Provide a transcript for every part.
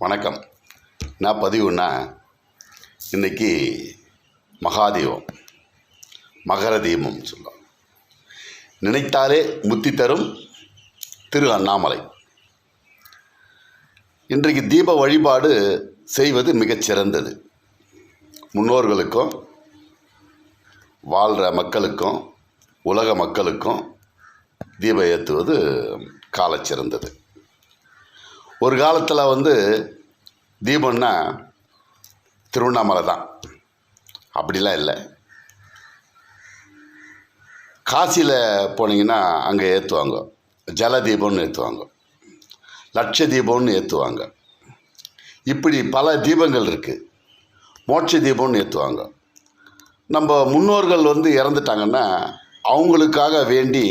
வணக்கம். நான் பதிவுன்னா இன்றைக்கி மகாதீபம், மகர தீபம் சொல்லுவோம். நினைத்தாலே முத்தி தரும் திரு அண்ணாமலை. இன்றைக்கு தீப வழிபாடு செய்வது மிகச்சிறந்தது. முன்னோர்களுக்கும் வாழ்கிற மக்களுக்கும் உலக மக்களுக்கும் தீபம் ஏற்றுவது காலச்சிறந்தது. ஒரு காலத்தில் தீபம்னா திருவண்ணாமலை தான், அப்படிலாம் இல்லை. காசியில் போனீங்கன்னா அங்கே ஏற்றுவாங்க, ஜல தீபம்னு ஏற்றுவாங்க, லட்ச தீபம்னு ஏற்றுவாங்க. இப்படி பல தீபங்கள் இருக்குது. மோட்ச தீபம்னு ஏற்றுவாங்க. நம்ம முன்னோர்கள் இறந்துட்டாங்கன்னா அவங்களுக்காக வேண்டி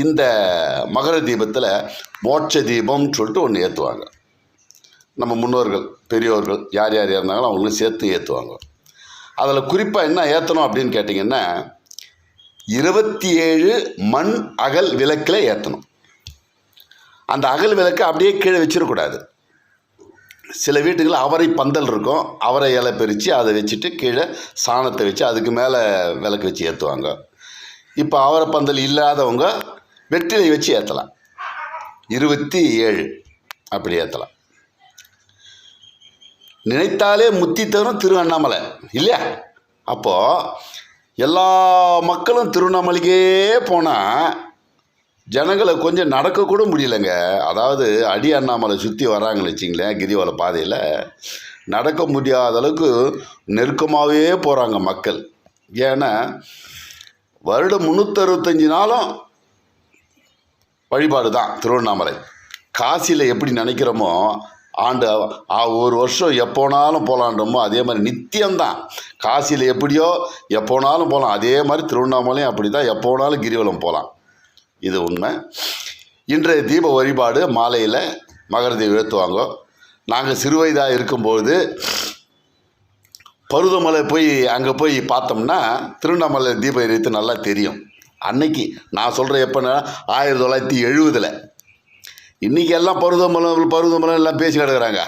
இந்த மகர தீபத்தில் மோட்ச தீபம்னு சொல்லிட்டு ஒன்று ஏற்றுவாங்க. நம்ம முன்னோர்கள் பெரியோர்கள் யார் யார் இறந்தாங்களோ அவங்களும் சேர்த்து ஏற்றுவாங்க. அதில் குறிப்பாக என்ன ஏற்றணும் அப்படின்னு கேட்டிங்கன்னா 27 மண் அகல் விளக்கில் ஏற்றணும். அந்த அகல் விளக்கை அப்படியே கீழே வச்சிடக்கூடாது. சில வீட்டுகளில் அவரை பந்தல் இருக்கும், அவரை இலை பறித்து அதை வச்சுட்டு கீழே சாணத்தை வச்சு அதுக்கு மேலே விளக்கு வச்சு ஏற்றுவாங்க. இப்போ அவரை பந்தல் இல்லாதவங்க வெற்றிலை வச்சு ஏற்றலாம். 27 அப்படி ஏற்றலாம். நினைத்தாலே முத்தி தரும் திரு அண்ணாமலை இல்லையா? அப்போது எல்லா மக்களும் திருவண்ணாமலைக்கே போனால் ஜனங்களை கொஞ்சம் நடக்கக்கூட முடியலைங்க. அதாவது அடி அண்ணாமலை சுற்றி வராங்கன்னு வச்சிங்களேன், கிரிவல பாதையில் நடக்க முடியாத அளவுக்கு நெருக்கமாகவே போகிறாங்க மக்கள். ஏன்னா வருடம் 365 நாளும் வழிபாடு தான் திருவண்ணாமலை. காசியில் எப்படி நினைக்கிறோமோ ஆண்டு ஒரு வருஷம் எப்போனாலும் போகலான்றமோ அதே மாதிரி நித்தியம்தான். காசியில் எப்படியோ எப்போனாலும் போகலாம், அதே மாதிரி திருவண்ணாமலையும் அப்படி தான், எப்போனாலும் கிரிவலம் போகலாம். இது உண்மை. இன்றைய தீப வழிபாடு மாலையில் மகர தீபம் ஏற்றுவாங்க. நாங்கள் சிறுவயதாக இருக்கும்போது பருவதமலை அங்கே போய் பார்த்தோம்னா திருவண்ணாமலை தீபம் எரித்து நல்லா தெரியும். அன்னைக்கு நான் சொல்கிறேன் எப்போன்னா 1970. இன்றைக்கி எல்லாம் பருவதமலை எல்லாம் பேசி கிடக்குறாங்க.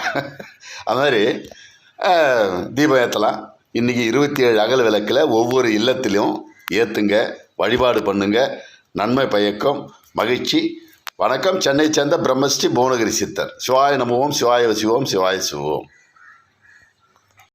அது மாதிரி தீபம் ஏற்றலாம். இன்றைக்கி 27 அகல் விளக்கில் ஒவ்வொரு இல்லத்திலையும் ஏற்றுங்க, வழிபாடு பண்ணுங்க. நன்மை பயக்கும், மகிழ்ச்சி. வணக்கம். சென்னை சேர்ந்த பிரம்மஸ்ரீ புவனகிரி சித்தர். சிவாய நமோம், சிவாய சிவோம், சிவாய சிவோம்.